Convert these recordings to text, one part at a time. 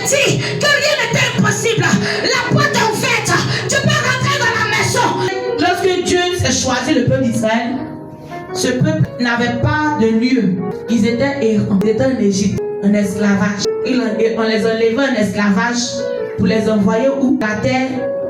dit que rien n'était impossible. La porte est ouverte. Tu peux rentrer dans la maison. Lorsque Dieu a choisi le peuple d'Israël, ce peuple n'avait pas de lieu. Ils étaient errants. Ils étaient en Égypte, en esclavage. On les enlevait en esclavage pour les envoyer où? La terre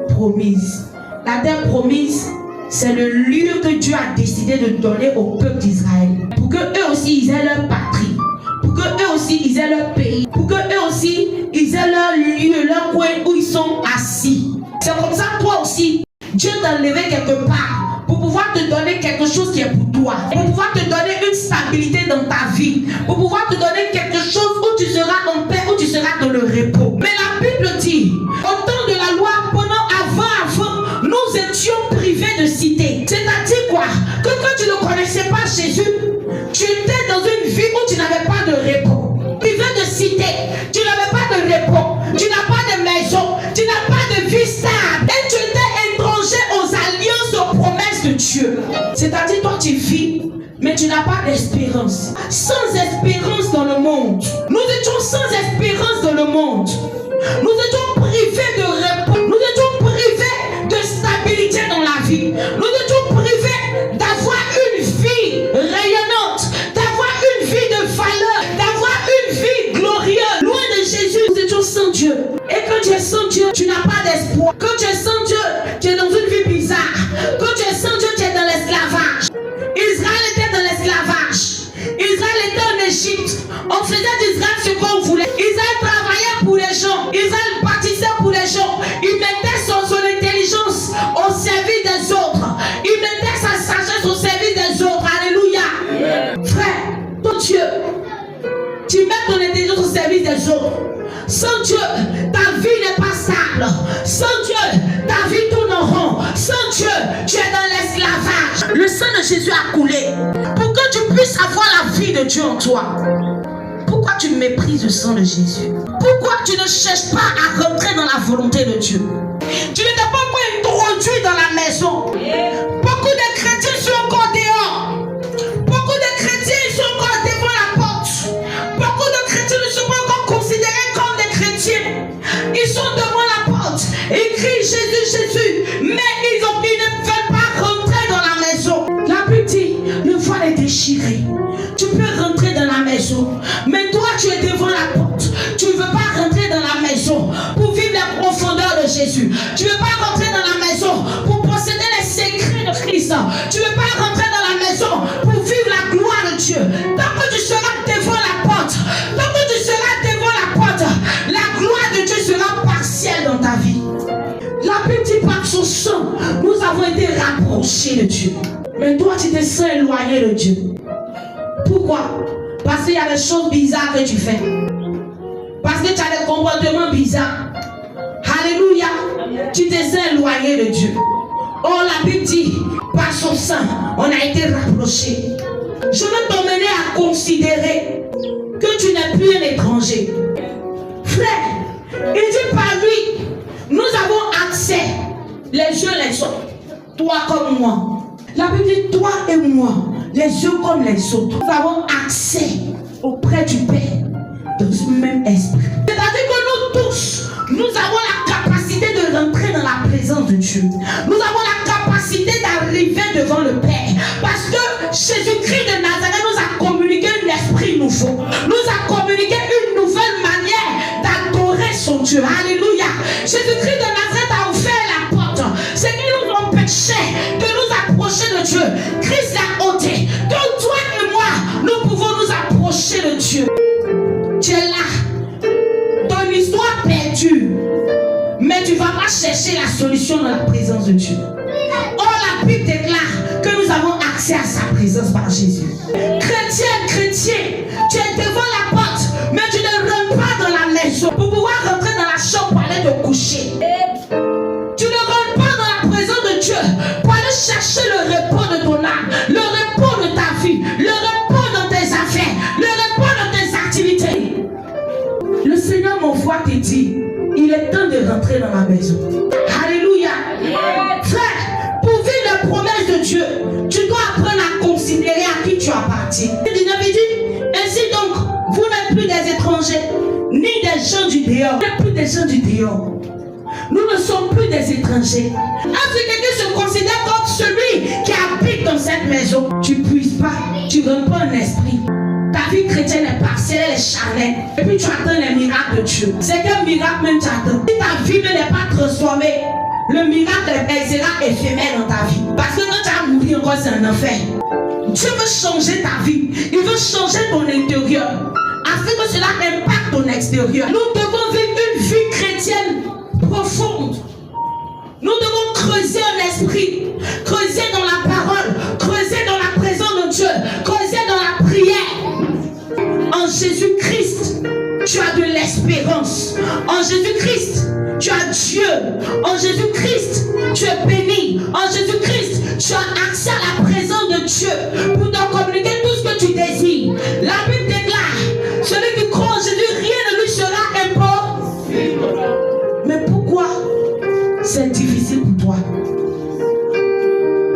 promise. La terre promise, c'est le lieu que Dieu a décidé de donner au peuple d'Israël. Pour que eux aussi ils aient leur patrie. Pour que eux aussi ils aient leur pays. Pour que eux aussi ils aient leur lieu, leur coin où ils sont assis. C'est comme ça, toi aussi, Dieu t'a enlevé quelque part pour pouvoir te donner quelque chose qui est pour toi. Pour pouvoir te donner une stabilité dans ta vie. Pour pouvoir te donner quelque chose où tu seras en paix, où tu seras dans le repos. Mais la Bible dit, au temps de la loi, avant, nous étions privés de cité. C'est-à-dire quoi? Que quand tu ne connaissais pas Jésus, tu étais dans une vie où tu n'avais pas de repos. Privé de cité, tu n'avais pas de repos. Tu n'as pas de maison. Tu n'as pas de vie stable. Et tu étais étranger aux alliances, aux promesses de Dieu. C'est-à-dire toi tu vis, mais tu n'as pas d'espérance. Sans espérance dans le monde. Nous étions sans espérance dans le monde. Nous étions privés de repos. Nous étions privés de stabilité dans la vie. Nous étions privés d'avoir une vie rayonnante, d'avoir une vie de valeur, d'avoir une vie glorieuse. Loin de Jésus, nous étions sans Dieu. Et quand tu es sans Dieu, tu n'as pas d'espoir. Quand tu es sans Dieu, tu es dans une vie bizarre. Quand tu es sans Dieu, tu es dans l'esclavage. Israël était dans l'esclavage. Israël était en Égypte. On faisait d'Israël ce qu'on voulait. Israël travaillait pour les gens. Israël bâtissait pour les gens. Il mettait son intelligence au service des autres. Il mettait sa sagesse au service des autres. Alléluia. Frère, ton Dieu, tu mets ton intelligence au service des autres. Sans Dieu, ta vie n'est pas stable. Sans Dieu, ta vie tourne en rond. Sans Dieu, tu es dans l'esclavage. Le sang de Jésus a coulé pour que tu puisses avoir la vie de Dieu en toi. Pourquoi tu méprises le sang de Jésus? Pourquoi tu ne cherches pas à rentrer dans la volonté de Dieu? Tu ne t'es pas encore introduit dans la maison. Beaucoup de chrétiens sont encore dehors. Beaucoup de chrétiens sont encore devant la porte. Beaucoup de chrétiens ne sont pas encore considérés comme des chrétiens. Ils sont devant la porte. Ils crient Jésus, Jésus. Mais ils ne veulent pas rentrer dans la maison. La Bible dit, le voile est déchiré. Tu peux rentrer dans la maison. Mais toi, tu es devant la porte. Tu ne veux pas rentrer dans la maison pour vivre les profondeurs de Jésus. Tu ne veux pas rentrer dans la maison pour posséder les secrets de Christ. Tu ne veux pas rentrer dans la maison pour vivre la gloire de Dieu. Tant que tu seras devant la porte, tant que tu seras devant la porte, la gloire de Dieu sera partielle dans ta vie. La Bible dit par son sang, nous avons été rapprochés de Dieu. Mais toi, tu t'es sens éloigné de Dieu. Pourquoi? Parce qu'il y a des choses bizarres que tu fais. Parce que tu as des comportements bizarres. Alléluia. Tu t'es éloigné de Dieu. Oh, la Bible dit, par son sang, on a été rapprochés. Je veux t'emmener à considérer que tu n'es plus un étranger. Frère, il dit par lui, nous avons accès les uns les autres. Toi comme moi. La Bible dit, toi et moi, les uns comme les autres. Nous avons accès auprès du Père dans ce même esprit. C'est-à-dire que nous tous, nous avons la capacité de rentrer dans la présence de Dieu. Nous avons la capacité d'arriver devant le Père. Parce que Jésus-Christ de Nazareth nous a communiqué un esprit nouveau. Nous a communiqué une nouvelle manière d'adorer son Dieu. Alléluia. Jésus-Christ de Nazareth a ouvert la porte. C'est qui nous empêchait de nous approcher de Dieu. Christ l'a ôté. Donc toi et moi, nous pouvons nous approcher de Dieu. Tu es là. Ton histoire perdue. Mais tu ne vas pas chercher la solution dans la présence de Dieu. Or, la Bible déclare que nous avons accès à sa présence par Jésus. Chrétien, tu es devant la porte, mais tu ne rentres pas dans la maison pour pouvoir rentrer dans la chambre pour aller te coucher. Tu ne rentres pas dans la présence de Dieu pour aller chercher le repos de ton âme, le repos de ta vie, le repos dans tes affaires, le repos dans tes activités. Le Seigneur m'envoie te dire, il est temps de rentrer dans la maison. Alléluia. Frère, pour vivre les promesses de Dieu, tu dois apprendre à considérer à qui tu appartiens. Il avait dit, ainsi donc, vous n'êtes plus des étrangers, ni des gens du dehors. Nous ne sommes plus des gens du dehors. Nous ne sommes plus des étrangers. Est-ce que quelqu'un se considère comme celui qui habite dans cette maison? Tu ne puisses pas, tu ne rentres pas en esprit. Ta vie chrétienne est partielle, elle est charnelle. Et puis tu attends les miracles de Dieu. C'est quel miracle même tu attends? Si ta vie n'est pas transformée, le miracle sera éphémère dans ta vie. Parce que quand tu as mouru encore, c'est un enfer. Dieu veut changer ta vie. Il veut changer ton intérieur. Afin que cela impacte ton extérieur. Nous devons vivre une vie chrétienne profonde. Nous devons creuser en esprit. Creuser dans la parole. Creuser dans la présence de Dieu. Creuser dans la prière. En Jésus-Christ, tu as de l'espérance. En Jésus-Christ, tu as Dieu. En Jésus-Christ, tu es béni. En Jésus-Christ, tu as accès à la présence de Dieu pour te communiquer tout ce que tu désires. La Bible déclare, celui qui croit en Jésus, rien ne lui sera impossible. Mais pourquoi c'est difficile pour toi?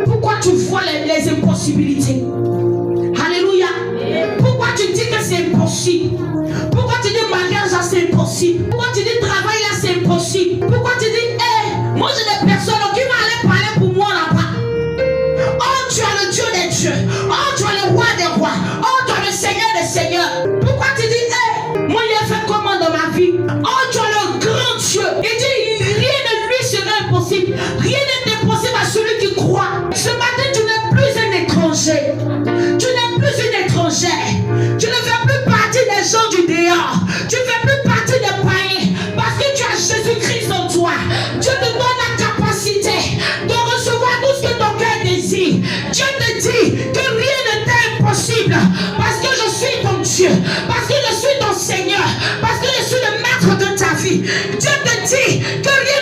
Pourquoi tu vois les impossibilités? Alléluia. Pourquoi tu dis que c'est impossible? Pourquoi tu dis mariage là c'est impossible? Pourquoi tu dis travail là c'est impossible? Pourquoi tu dis moi j'ai des personnes qui vont aller parler pour moi là-bas? Oh, tu as le Dieu des dieux. Oh, tu as le roi des rois. Oh, tu as le Seigneur des seigneurs. Pourquoi tu dis moi il a fait comment dans ma vie? Oh, tu as le grand Dieu. Il dit rien ne lui sera impossible. Rien n'est impossible à celui qui croit. Ce matin tu n'es plus un étranger. Tu n'es plus une étrangère. Tu ne fais plus partie des gens du dehors. Tu ne fais plus partie des païens. Parce que tu as Jésus-Christ en toi. Dieu te donne la capacité de recevoir tout ce que ton cœur désire. Dieu te dit que rien ne t'est impossible. Parce que je suis ton Dieu. Parce que je suis ton Seigneur. Parce que je suis le maître de ta vie. Dieu te dit que rien